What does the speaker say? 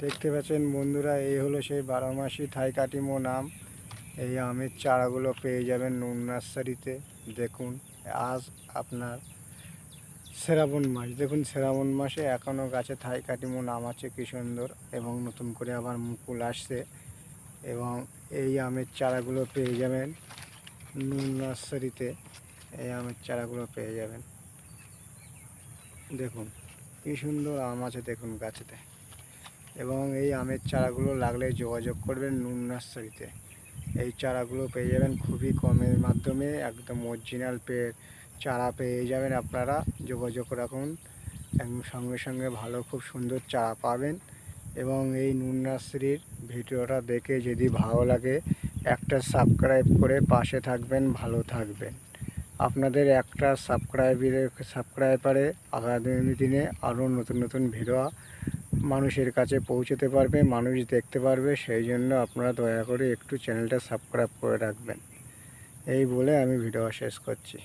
দেখতে পাচ্ছেন বন্ধুরা, এই হলো সেই 12 মাসি থাই কাটিমো আম। এই আমের চারাগুলো পেয়ে যাবেন নুন নার্সারিতে। দেখুন, আজ আপনার শ্রাবণ মাস, দেখুন শ্রাবণ মাসে এখনও গাছে থাই কাটিমো আম আছে কী সুন্দর, এবং নতুন করে আবার মুকুল আসছে। এবং এই আমের চারাগুলো পেয়ে যাবেন নুন নার্সারিতে। এই আমের চারাগুলো পেয়ে যাবেন। দেখুন কী সুন্দর আম আছে, দেখুন গাছেতে। এবং এই আমের চারাগুলো লাগলে যোগাযোগ করবেন নুন নার্সারিতে। এই চারাগুলো পেয়ে যাবেন খুবই কমের মাধ্যমে, একদম অরিজিনাল চারা পেয়ে যাবেন। আপনারা যোগাযোগ রাখুন, একদম সঙ্গে সঙ্গে ভালো খুব সুন্দর চারা পাবেন। এবং এই নুন নার্সারির ভিডিওটা দেখে যদি ভালো লাগে একটা সাবস্ক্রাইব করে পাশে থাকবেন, ভালো থাকবেন। আপনাদের একটা সাবস্ক্রাইবারে আগামী দিনে আরও নতুন নতুন ভিডিও মানুষের কাছে পৌঁছতে পারবে, মানুষ দেখতে পারবে। সেই জন্য আপনারা দয়া করে একটু চ্যানেলটা সাবস্ক্রাইব করে রাখবেন। এই বলে আমি ভিডিও শেষ করছি।